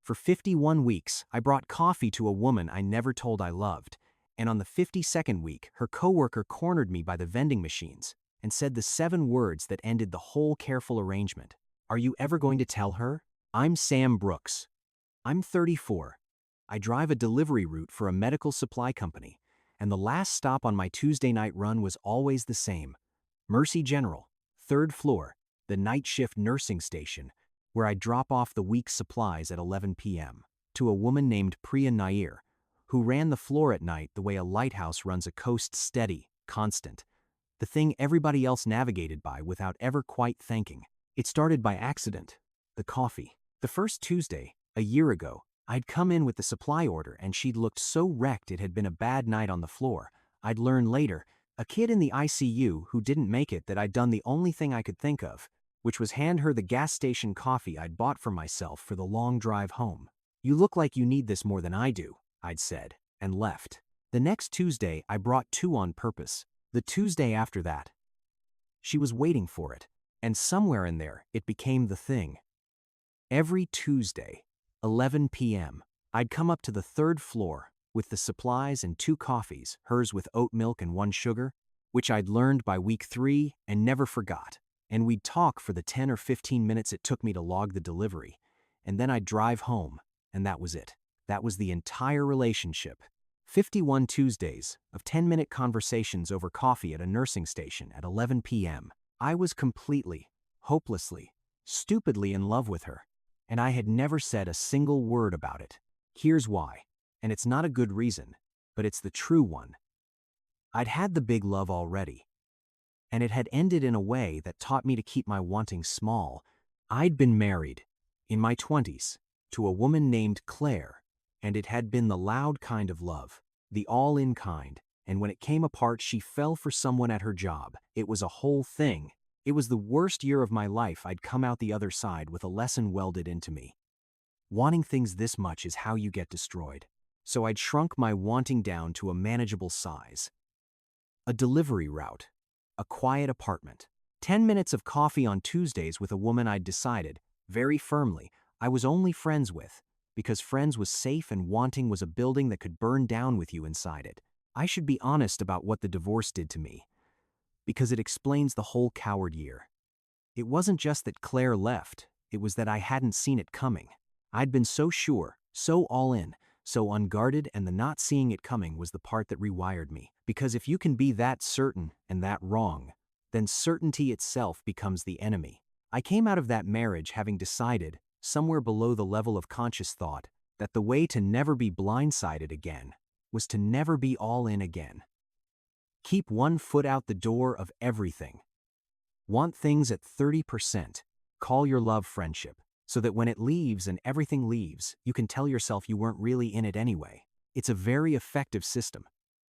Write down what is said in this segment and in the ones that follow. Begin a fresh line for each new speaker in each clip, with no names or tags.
For 51 weeks, I brought coffee to a woman I never told I loved, and on the 52nd week, her coworker cornered me by the vending machines and said the 7 words that ended the whole careful arrangement. Are you ever going to tell her? I'm Sam Brooks. I'm 34. I drive a delivery route for a medical supply company, and the last stop on my Tuesday night run was always the same. Mercy General, 3rd floor, the night shift nursing station, where I'd drop off the week's supplies at 11 p.m. to a woman named Priya, who ran the floor at night the way a lighthouse runs a coast, steady, constant, the thing everybody else navigated by without ever quite thinking. It started by accident, the coffee. The first Tuesday, a year ago, I'd come in with the supply order and she'd looked so wrecked it had been a bad night on the floor. I'd learn later, a kid in the ICU who didn't make it, that I'd done the only thing I could think of, which was hand her the gas station coffee I'd bought for myself for the long drive home. You look like you need this more than I do, I'd said, and left. The next Tuesday, I brought 2 on purpose. The Tuesday after that, she was waiting for it, and somewhere in there, it became the thing. Every Tuesday, 11 p.m., I'd come up to the 3rd floor with the supplies and 2 coffees, hers with oat milk and 1 sugar, which I'd learned by week 3 and never forgot. And we'd talk for the 10 or 15 minutes it took me to log the delivery, and then I'd drive home, and that was it. That was the entire relationship. 51 Tuesdays of 10-minute conversations over coffee at a nursing station at 11 p.m. I was completely, hopelessly, stupidly in love with her, and I had never said a single word about it. Here's why, and it's not a good reason, but it's the true one. I'd had the big love already, and it had ended in a way that taught me to keep my wanting small. I'd been married, in my 20s, to a woman named Claire, and it had been the loud kind of love, the all-in kind, and when it came apart she fell for someone at her job. It was a whole thing. It was the worst year of my life. I'd come out the other side with a lesson welded into me. Wanting things this much is how you get destroyed. So I'd shrunk my wanting down to a manageable size. A delivery route. A quiet apartment. 10 minutes of coffee on Tuesdays with a woman I'd decided, very firmly, I was only friends with, because friends was safe and wanting was a building that could burn down with you inside it. I should be honest about what the divorce did to me, because it explains the whole coward year. It wasn't just that Claire left, it was that I hadn't seen it coming. I'd been so sure, so all in, so unguarded, and the not seeing it coming was the part that rewired me. Because if you can be that certain and that wrong, then certainty itself becomes the enemy. I came out of that marriage having decided, somewhere below the level of conscious thought, that the way to never be blindsided again was to never be all in again. Keep 1 foot out the door of everything. Want things at 30%. Call your love friendship, so that when it leaves and everything leaves, you can tell yourself you weren't really in it anyway. It's a very effective system.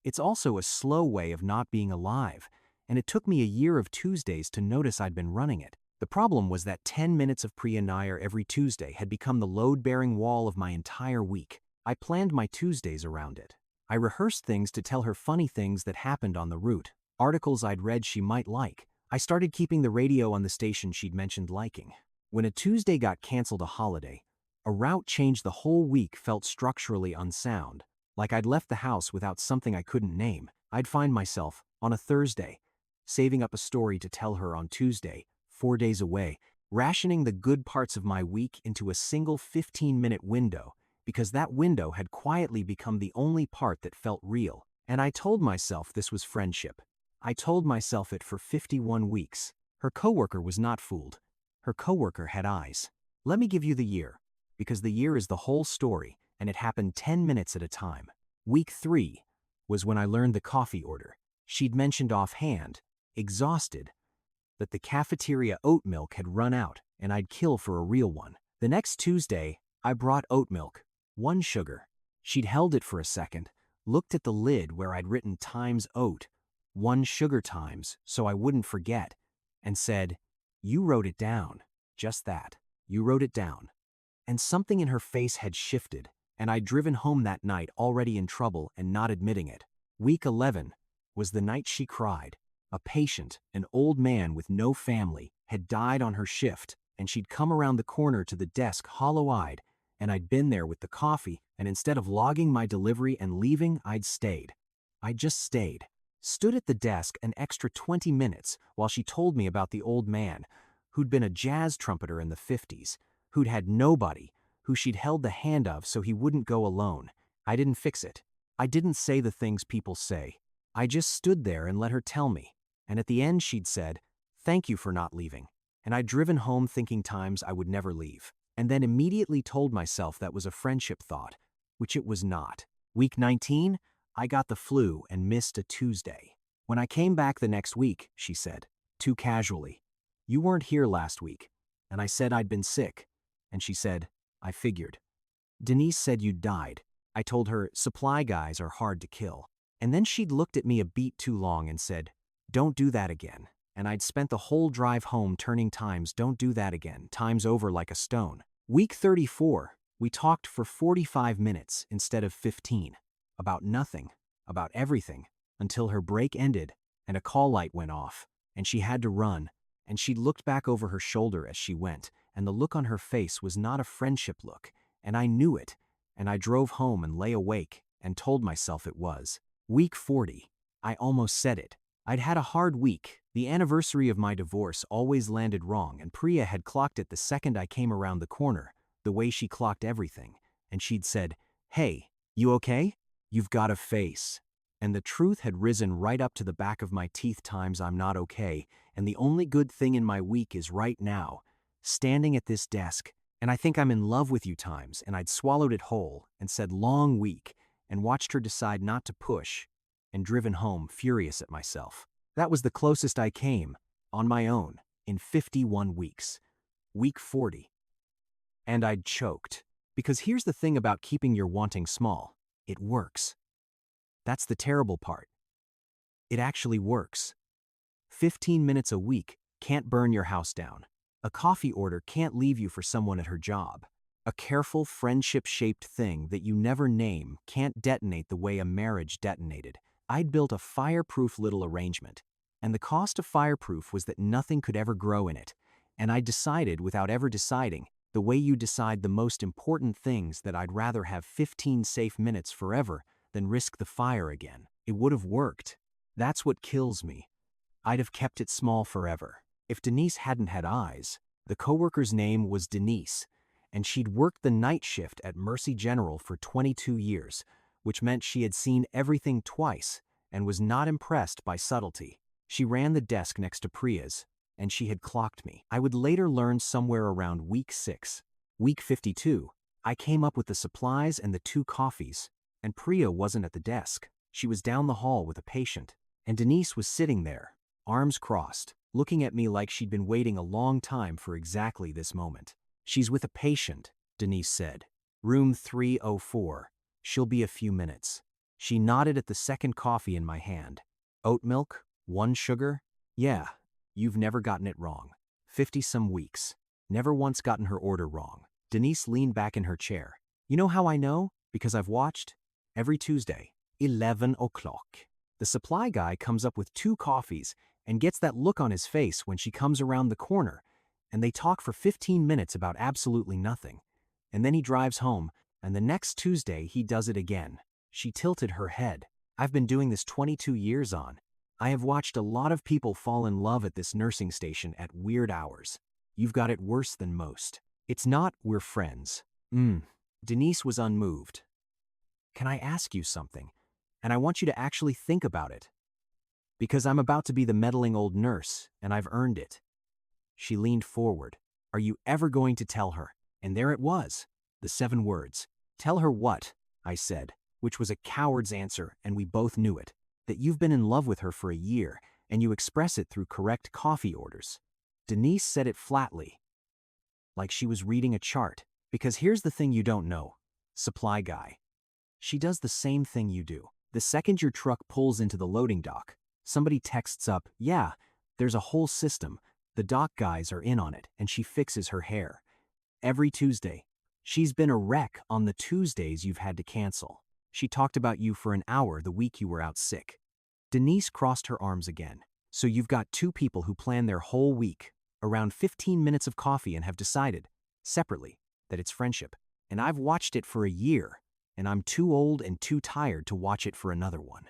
It's also a slow way of not being alive, and it took me a year of Tuesdays to notice I'd been running it. The problem was that 10 minutes of Priya every Tuesday had become the load-bearing wall of my entire week. I planned my Tuesdays around it. I rehearsed things to tell her funny things that happened on the route, articles I'd read she might like. I started keeping the radio on the station she'd mentioned liking. When a Tuesday got canceled a holiday, a route change the whole week felt structurally unsound. Like I'd left the house without something I couldn't name. I'd find myself, on a Thursday, saving up a story to tell her on Tuesday, 4 days away, rationing the good parts of my week into a single 15-minute window, because that window had quietly become the only part that felt real. And I told myself this was friendship. I told myself it for 51 weeks. Her coworker was not fooled. Her coworker had eyes. Let me give you the year, because the year is the whole story, and it happened 10 minutes at a time. Week 3 was when I learned the coffee order. She'd mentioned offhand, exhausted, that the cafeteria oat milk had run out and I'd kill for a real one. The next Tuesday, I brought oat milk, 1 sugar. She'd held it for a second, looked at the lid where I'd written times oat, 1 sugar times, so I wouldn't forget, and said, "You wrote it down." Just that. You wrote it down. And something in her face had shifted, and I'd driven home that night already in trouble and not admitting it. Week 11 was the night she cried. A patient, an old man with no family, had died on her shift, and she'd come around the corner to the desk hollow-eyed and I'd been there with the coffee, and instead of logging my delivery and leaving, I'd stayed. I just stayed. Stood at the desk an extra 20 minutes while she told me about the old man, who'd been a jazz trumpeter in the 50s, who'd had nobody, who she'd held the hand of so he wouldn't go alone. I didn't fix it. I didn't say the things people say. I just stood there and let her tell me. And at the end she'd said, "Thank you for not leaving." And I'd driven home thinking times I would never leave. And then immediately told myself that was a friendship thought, which it was not. Week 19, I got the flu and missed a Tuesday. When I came back the next week, she said, too casually, "You weren't here last week." And I said I'd been sick. And she said, "I figured." "Denise said you'd died." I told her supply guys are hard to kill. And then she'd looked at me a beat too long and said, "Don't do that again." And I'd spent the whole drive home turning times "don't do that again" times over like a stone. Week 34, we talked for 45 minutes instead of 15. About nothing, about everything, until her break ended and a call light went off, and she had to run, and she looked back over her shoulder as she went, and the look on her face was not a friendship look, and I knew it, and I drove home and lay awake and told myself it was. Week 40, I almost said it. I'd had a hard week. The anniversary of my divorce always landed wrong, and Priya had clocked it the second I came around the corner, the way she clocked everything, and she'd said, "Hey, you okay? You've got a face." And the truth had risen right up to the back of my teeth times I'm not okay, and the only good thing in my week is right now, standing at this desk, and I think I'm in love with you times, and I'd swallowed it whole, and said long week, and watched her decide not to push, and driven home furious at myself. That was the closest I came, on my own, in 51 weeks. Week 40. And I'd choked. Because here's the thing about keeping your wanting small. It works. That's the terrible part. It actually works. 15 minutes a week can't burn your house down. A coffee order can't leave you for someone at her job. A careful, friendship-shaped thing that you never name can't detonate the way a marriage detonated. I'd built a fireproof little arrangement, and the cost of fireproof was that nothing could ever grow in it. And I decided, without ever deciding, the way you decide the most important things, that I'd rather have 15 safe minutes forever than risk the fire again. It would have worked. That's what kills me. I'd have kept it small forever. If Denise hadn't had eyes, the coworker's name was Denise, and she'd worked the night shift at Mercy General for 22 years, which meant she had seen everything twice and was not impressed by subtlety. She ran the desk next to Priya's, and she had clocked me. I would later learn somewhere around week 6. Week 52, I came up with the supplies and the 2 coffees, and Priya wasn't at the desk. She was down the hall with a patient, and Denise was sitting there, arms crossed, looking at me like she'd been waiting a long time for exactly this moment. "She's with a patient," Denise said. "Room 304. She'll be a few minutes." She nodded at the second coffee in my hand. "Oat milk? 1 sugar?" "Yeah, you've never gotten it wrong. 50-some weeks. Never once gotten her order wrong." Denise leaned back in her chair. "You know how I know? Because I've watched. Every Tuesday, 11 o'clock. The supply guy comes up with 2 coffees and gets that look on his face when she comes around the corner, and they talk for 15 minutes about absolutely nothing. And then he drives home, and the next Tuesday he does it again." She tilted her head. "I've been doing this 22 years on. I have watched a lot of people fall in love at this nursing station at weird hours. You've got it worse than most. It's not we're friends." Denise was unmoved. "Can I ask you something? And I want you to actually think about it. Because I'm about to be the meddling old nurse, and I've earned it." She leaned forward. "Are you ever going to tell her?" And there it was, the 7 words. "Tell her what?" I said, which was a coward's answer, and we both knew it. "That you've been in love with her for a year, and you express it through correct coffee orders." Denise said it flatly, like she was reading a chart. "Because here's the thing you don't know, supply guy. She does the same thing you do. The second your truck pulls into the loading dock, somebody texts up, 'Yeah, there's a whole system. The dock guys are in on it,' and she fixes her hair. Every Tuesday. She's been a wreck on the Tuesdays you've had to cancel. She talked about you for an hour the week you were out sick." Denise crossed her arms again. "So you've got 2 people who plan their whole week around 15 minutes of coffee and have decided, separately, that it's friendship. and I've watched it for a year, and I'm too old and too tired to watch it for another one.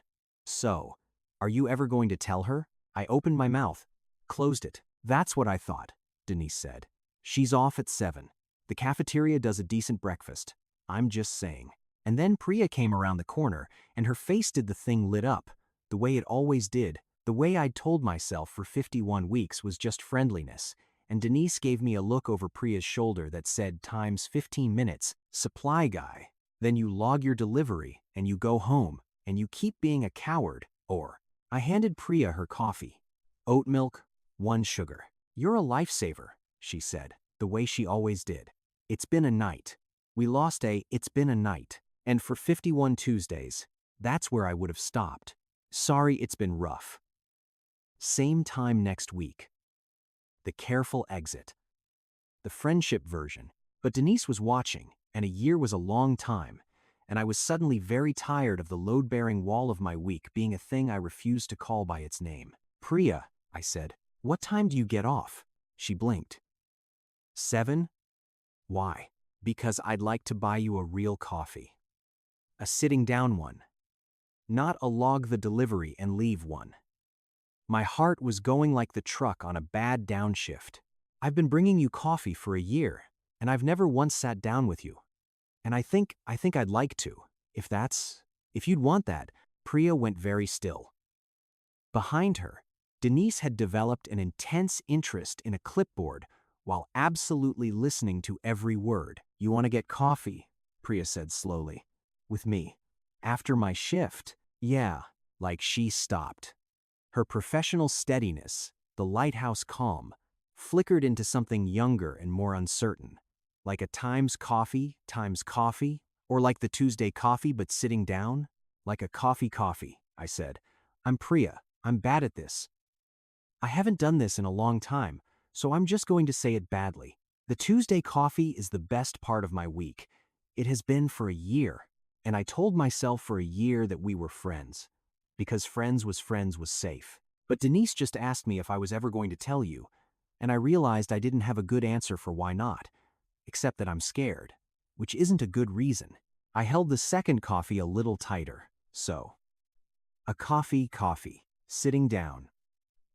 So, are you ever going to tell her? I opened my mouth, closed it. That's what I thought, Denise said. She's off at 7. The cafeteria does a decent breakfast. I'm just saying. And then Priya came around the corner, and her face did the thing lit up, the way it always did. The way I'd told myself for 51 weeks was just friendliness, and Denise gave me a look over Priya's shoulder that said times 15 minutes, supply guy. Then you log your delivery, and you go home, and you keep being a coward, or. I handed Priya her coffee. Oat milk, 1 sugar. You're a lifesaver, she said, the way she always did. It's been a night. We lost it's been a night. And for 51 Tuesdays, that's where I would have stopped. Sorry it's been rough. Same time next week. The careful exit. The friendship version. But Denise was watching, and a year was a long time, and I was suddenly very tired of the load-bearing wall of my week being a thing I refused to call by its name. Priya, I said, what time do you get off? She blinked. 7? Why? Because I'd like to buy you a real coffee. A sitting down one. Not a log the delivery and leave one. My heart was going like the truck on a bad downshift. I've been bringing you coffee for a year, and I've never once sat down with you. And I think I'd like to, if you'd want that. Priya went very still. Behind her, Denise had developed an intense interest in a clipboard while absolutely listening to every word. You want to get coffee? Priya said slowly. With me. After my shift? Yeah, like she stopped. Her professional steadiness, the lighthouse calm, flickered into something younger and more uncertain. Like a times coffee, or like the Tuesday coffee but sitting down? Like a coffee, I said. I'm Priya, I'm bad at this. I haven't done this in a long time, so I'm just going to say it badly. The Tuesday coffee is the best part of my week. It has been for a year, and I told myself for a year that we were friends, because friends was safe. But Denise just asked me if I was ever going to tell you, and I realized I didn't have a good answer for why not. Except that I'm scared, which isn't a good reason. I held the second coffee a little tighter, so. A coffee, sitting down.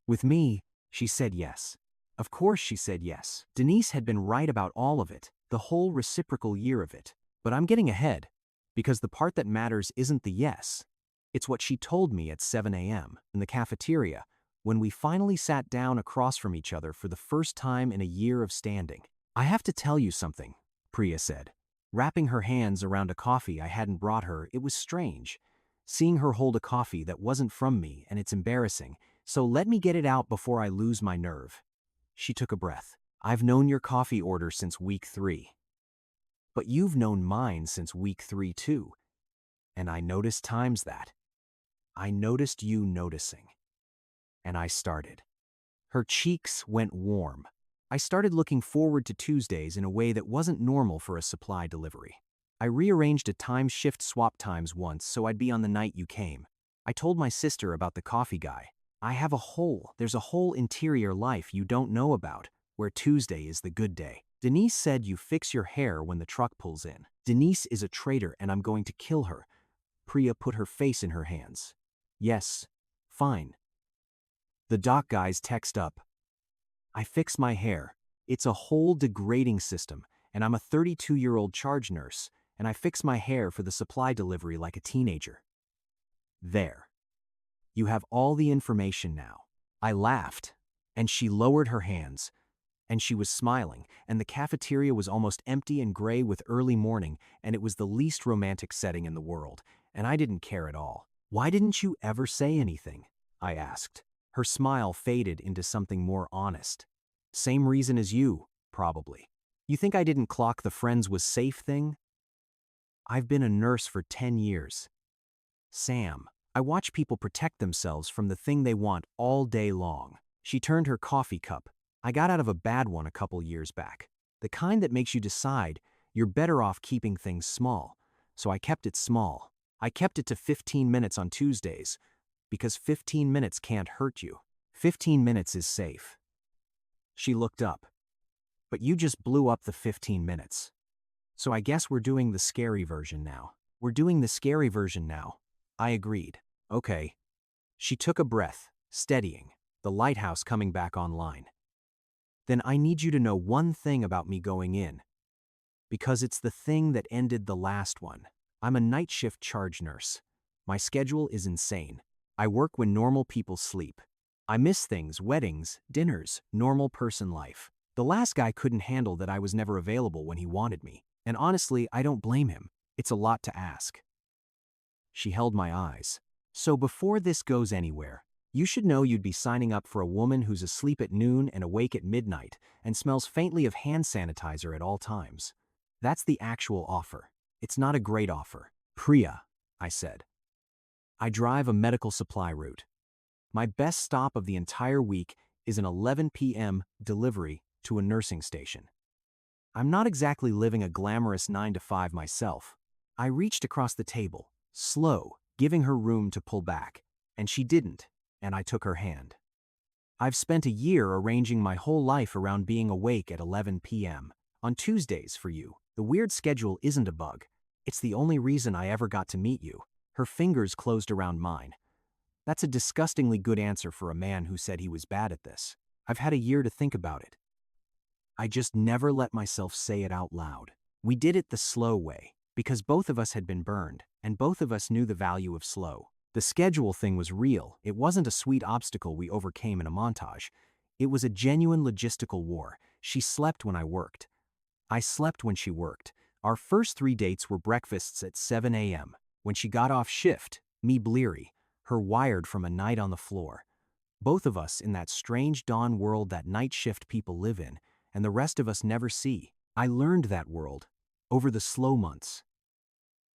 With me, she said yes. Of course she said yes. Denise had been right about all of it, the whole reciprocal year of it. But I'm getting ahead, because the part that matters isn't the yes. It's what she told me at 7 a.m. in the cafeteria, when we finally sat down across from each other for the first time in a year of standing. I have to tell you something, Priya said. Wrapping her hands around a coffee I hadn't brought her, it was strange. Seeing her hold a coffee that wasn't from me, and it's embarrassing, so let me get it out before I lose my nerve. She took a breath. I've known your coffee order since week 3. But you've known mine since week 3 too. And I noticed times that. I noticed you noticing. And I started. Her cheeks went warm. I started looking forward to Tuesdays in a way that wasn't normal for a supply delivery. I rearranged a time shift swap times once so I'd be on the night you came. I told my sister about the coffee guy. There's a whole interior life you don't know about, where Tuesday is the good day. Denise said you fix your hair when the truck pulls in. Denise is a traitor and I'm going to kill her. Priya put her face in her hands. Yes, fine. The doc guys text up. I fix my hair. It's a whole degrading system, and I'm a 32-year-old charge nurse, and I fix my hair for the supply delivery like a teenager. There. You have all the information now. I laughed, and she lowered her hands, and she was smiling, and the cafeteria was almost empty and gray with early morning, and it was the least romantic setting in the world, and I didn't care at all. Why didn't you ever say anything? I asked. Her smile faded into something more honest. Same reason as you, probably. You think I didn't clock the friends was safe thing? I've been a nurse for 10 years. Sam, I watch people protect themselves from the thing they want all day long. She turned her coffee cup. I got out of a bad one a couple years back. The kind that makes you decide you're better off keeping things small. So I kept it small. I kept it to 15 minutes on Tuesdays, because 15 minutes can't hurt you. 15 minutes is safe. She looked up. But you just blew up the 15 minutes. So I guess we're doing the scary version now. We're doing the scary version now. I agreed. Okay. She took a breath, steadying, the lighthouse coming back online. Then I need you to know one thing about me going in. Because it's the thing that ended the last one. I'm a night shift charge nurse. My schedule is insane. I work when normal people sleep. I miss things, weddings, dinners, normal person life. The last guy couldn't handle that I was never available when he wanted me. And honestly, I don't blame him. It's a lot to ask. She held my eyes. So before this goes anywhere, you should know you'd be signing up for a woman who's asleep at noon and awake at midnight and smells faintly of hand sanitizer at all times. That's the actual offer. It's not a great offer. Priya, I said. I drive a medical supply route. My best stop of the entire week is an 11 p.m. delivery to a nursing station. I'm not exactly living a glamorous 9 to 5 myself. I reached across the table, slow, giving her room to pull back, and she didn't, and I took her hand. I've spent a year arranging my whole life around being awake at 11 p.m. on Tuesdays for you. The weird schedule isn't a bug. It's the only reason I ever got to meet you. Her fingers closed around mine. That's a disgustingly good answer for a man who said he was bad at this. I've had a year to think about it. I just never let myself say it out loud. We did it the slow way, because both of us had been burned, and both of us knew the value of slow. The schedule thing was real. It wasn't a sweet obstacle we overcame in a montage. It was a genuine logistical war. She slept when I worked. I slept when she worked. Our first 3 dates were breakfasts at 7 a.m. When she got off shift, me bleary, her wired from a night on the floor. Both of us in that strange dawn world that night shift people live in, and the rest of us never see. I learned that world over the slow months.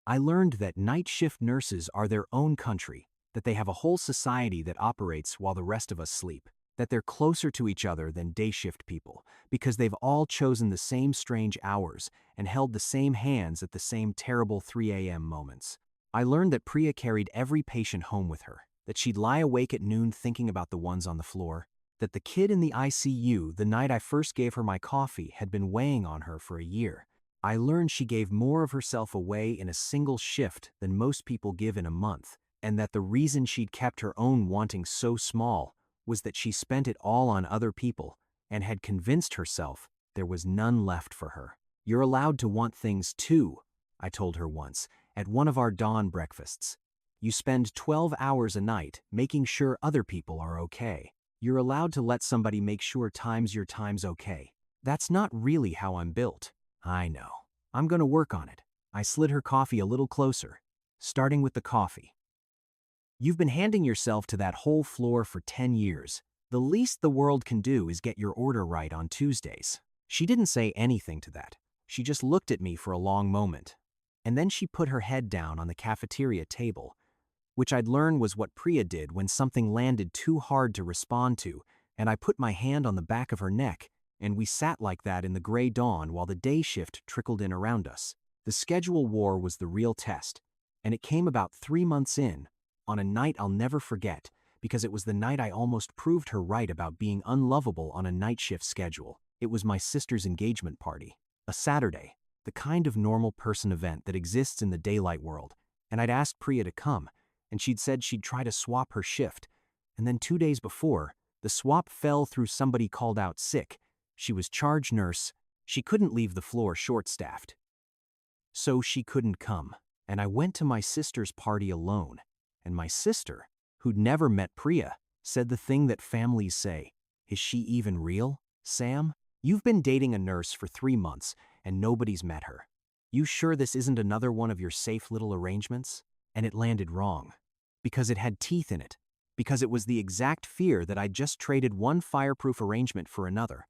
I learned that night shift nurses are their own country, that they have a whole society that operates while the rest of us sleep, that they're closer to each other than day shift people, because they've all chosen the same strange hours and held the same hands at the same terrible 3 a.m. moments. I learned that Priya carried every patient home with her, that she'd lie awake at noon thinking about the ones on the floor, that the kid in the ICU the night I first gave her my coffee had been weighing on her for a year. I learned she gave more of herself away in a single shift than most people give in a month, and that the reason she'd kept her own wanting so small was that she spent it all on other people and had convinced herself there was none left for her. You're allowed to want things too, I told her once, at one of our dawn breakfasts. You spend 12 hours a night making sure other people are okay. You're allowed to let somebody make sure your time's okay. That's not really how I'm built. I know. I'm gonna work on it. I slid her coffee a little closer, starting with the coffee. You've been handing yourself to that whole floor for 10 years. The least the world can do is get your order right on Tuesdays. She didn't say anything to that. She just looked at me for a long moment. And then she put her head down on the cafeteria table, which I'd learned was what Priya did when something landed too hard to respond to, and I put my hand on the back of her neck, and we sat like that in the gray dawn while the day shift trickled in around us. The schedule war was the real test, and it came about 3 months in, on a night I'll never forget, because it was the night I almost proved her right about being unlovable on a night shift schedule. It was my sister's engagement party. A Saturday, the kind of normal person event that exists in the daylight world, and I'd asked Priya to come, and she'd said she'd try to swap her shift, and then 2 days before, the swap fell through somebody called out sick. She was charge nurse. She couldn't leave the floor short-staffed. So she couldn't come, and I went to my sister's party alone, and my sister, who'd never met Priya, said the thing that families say, "Is she even real, Sam? You've been dating a nurse for 3 months, and nobody's met her. You sure this isn't another one of your safe little arrangements?" And it landed wrong, because it had teeth in it, because it was the exact fear that I'd just traded one fireproof arrangement for another.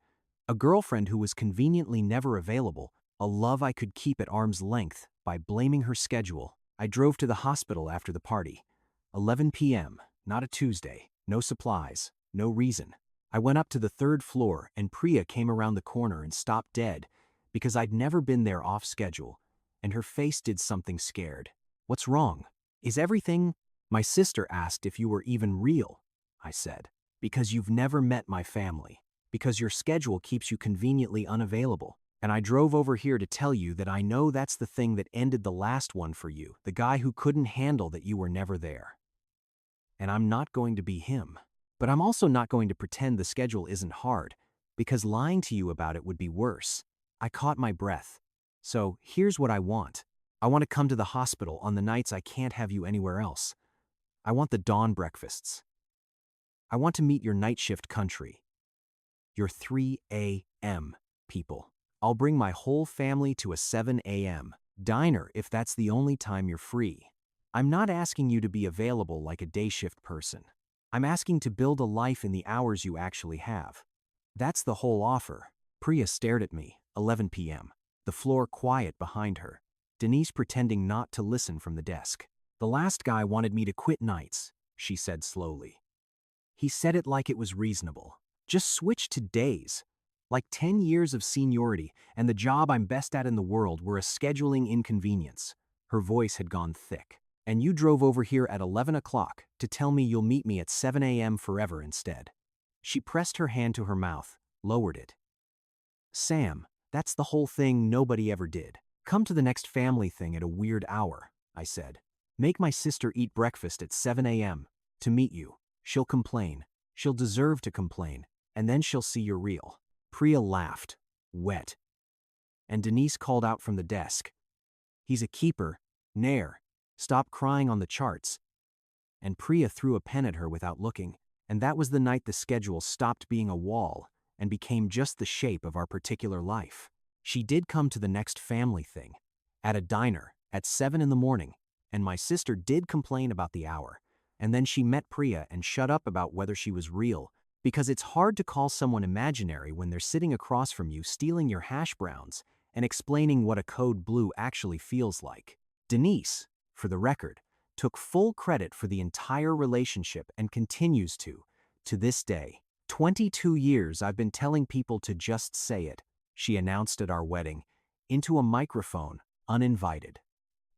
A girlfriend who was conveniently never available, a love I could keep at arm's length by blaming her schedule. I drove to the hospital after the party. 11 p.m., not a Tuesday, no supplies, no reason. I went up to the 3rd floor and Priya came around the corner and stopped dead because I'd never been there off schedule, and her face did something scared. "What's wrong? Is everything?" "My sister asked if you were even real," I said, "because you've never met my family. Because your schedule keeps you conveniently unavailable, And I drove over here to tell you that I know that's the thing that ended the last one for you, the guy who couldn't handle that you were never there. And I'm not going to be him. But I'm also not going to pretend the schedule isn't hard, because lying to you about it would be worse. I caught my breath. So here's what I want. I want to come to the hospital on the nights I can't have you anywhere else. I want the dawn breakfasts. I want to meet your night shift country. Your 3 a.m. people. I'll bring my whole family to a 7 a.m. diner if that's the only time you're free. I'm not asking you to be available like a day shift person. I'm asking to build a life in the hours you actually have. That's the whole offer. Priya stared at me, 11 p.m. The floor quiet behind her. Denise pretending not to listen from the desk. The last guy wanted me to quit nights, she said slowly. He said it like it was reasonable. Just switch to days. Like 10 years of seniority and the job I'm best at in the world were a scheduling inconvenience. Her voice had gone thick. And you drove over here at 11 o'clock to tell me you'll meet me at 7 a.m. forever instead. She pressed her hand to her mouth, lowered it. Sam, that's the whole thing nobody ever did. Come to the next family thing at a weird hour, I said. Make my sister eat breakfast at 7 a.m. to meet you. She'll complain. She'll deserve to complain. And then she'll see you're real. Priya laughed, wet. And Denise called out from the desk. He's a keeper, Nair. Stop crying on the charts. And Priya threw a pen at her without looking, and that was the night the schedule stopped being a wall and became just the shape of our particular life. She did come to the next family thing, at a diner, at 7 in the morning, and my sister did complain about the hour, and then she met Priya and shut up about whether she was real, because it's hard to call someone imaginary when they're sitting across from you stealing your hash browns and explaining what a code blue actually feels like. Denise, for the record, took full credit for the entire relationship and continues to this day. 22 years I've been telling people to just say it, she announced at our wedding, into a microphone, uninvited.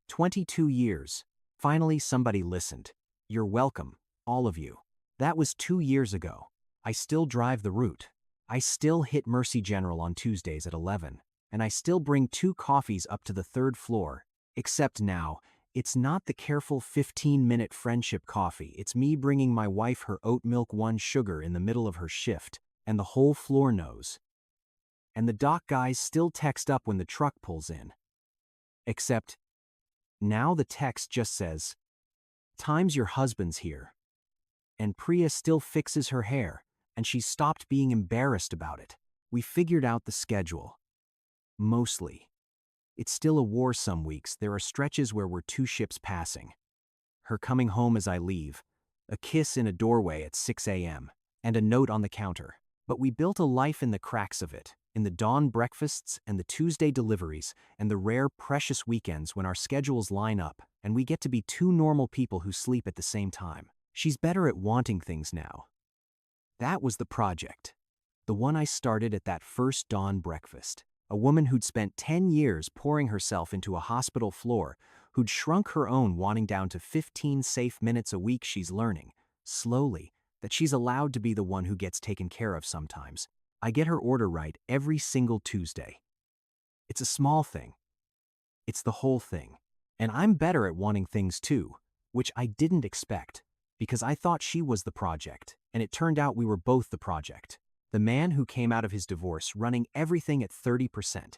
22 years. Finally somebody listened. You're welcome, all of you. That was 2 years ago. I still drive the route. I still hit Mercy General on Tuesdays at 11, and I still bring 2 coffees up to the 3rd floor, except now, it's not the careful 15-minute friendship coffee. It's me bringing my wife her oat milk 1 sugar in the middle of her shift, and the whole floor knows. And the dock guys still text up when the truck pulls in. Except, now the text just says, "Time's your husband's here." And Priya still fixes her hair, and she's stopped being embarrassed about it. We figured out the schedule. Mostly. It's still a war some weeks. There are stretches where we're 2 ships passing. Her coming home as I leave, a kiss in a doorway at 6 a.m., and a note on the counter. But we built a life in the cracks of it, in the dawn breakfasts and the Tuesday deliveries and the rare precious weekends when our schedules line up and we get to be 2 normal people who sleep at the same time. She's better at wanting things now. That was the project. The one I started at that first dawn breakfast. A woman who'd spent 10 years pouring herself into a hospital floor, who'd shrunk her own wanting down to 15 safe minutes a week. She's learning, slowly, that she's allowed to be the one who gets taken care of sometimes. I get her order right every single Tuesday. It's a small thing. It's the whole thing. And I'm better at wanting things too, which I didn't expect, because I thought she was the project, and it turned out we were both the project. The man who came out of his divorce running everything at 30%,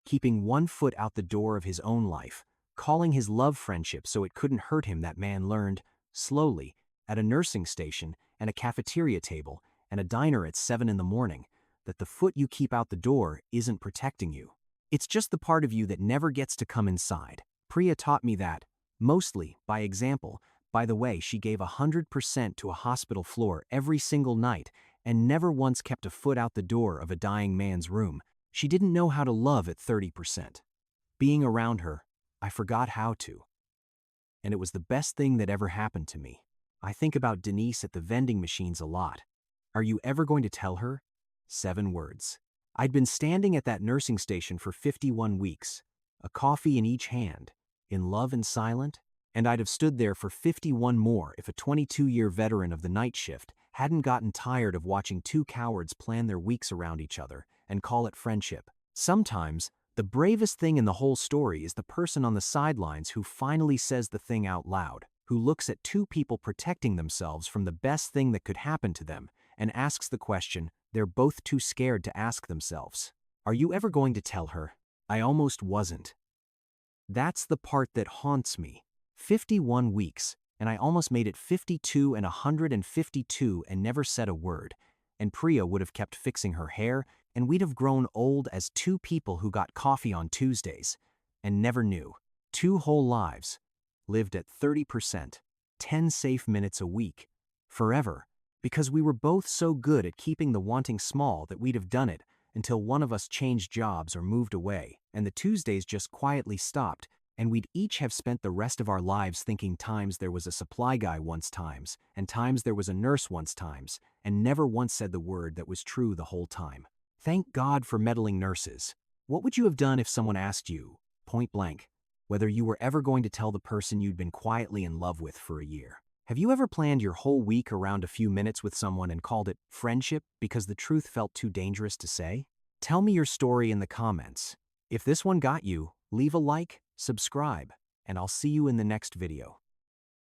keeping 1 foot out the door of his own life, calling his love friendship so it couldn't hurt him. That man learned, slowly, at a nursing station and a cafeteria table and a diner at 7 in the morning, that the foot you keep out the door isn't protecting you. It's just the part of you that never gets to come inside. Priya taught me that, mostly by example. By the way, she gave 100% to a hospital floor every single night and never once kept a foot out the door of a dying man's room. She didn't know how to love at 30%. Being around her, I forgot how to. And it was the best thing that ever happened to me. I think about Denise at the vending machines a lot. Are you ever going to tell her? 7 words. I'd been standing at that nursing station for 51 weeks, a coffee in each hand, in love and silent, and I'd have stood there for 51 more if a 22-year veteran of the night shift hadn't gotten tired of watching 2 cowards plan their weeks around each other and call it friendship. Sometimes, the bravest thing in the whole story is the person on the sidelines who finally says the thing out loud, who looks at two people protecting themselves from the best thing that could happen to them, and asks the question they're both too scared to ask themselves. Are you ever going to tell her? I almost wasn't. That's the part that haunts me. 51 weeks, and I almost made it 52 and 152 and never said a word. And Priya would have kept fixing her hair, and we'd have grown old as two people who got coffee on Tuesdays and never knew. 2 whole lives, lived at 30%, 10 safe minutes a week, forever, because we were both so good at keeping the wanting small that we'd have done it until one of us changed jobs or moved away, and the Tuesdays just quietly stopped, and we'd each have spent the rest of our lives thinking times there was a supply guy once times, and times there was a nurse once times, and never once said the word that was true the whole time. Thank God for meddling nurses. What would you have done if someone asked you, point blank, whether you were ever going to tell the person you'd been quietly in love with for a year? Have you ever planned your whole week around a few minutes with someone and called it friendship because the truth felt too dangerous to say? Tell me your story in the comments. If this one got you, leave a like, subscribe, and I'll see you in the next video.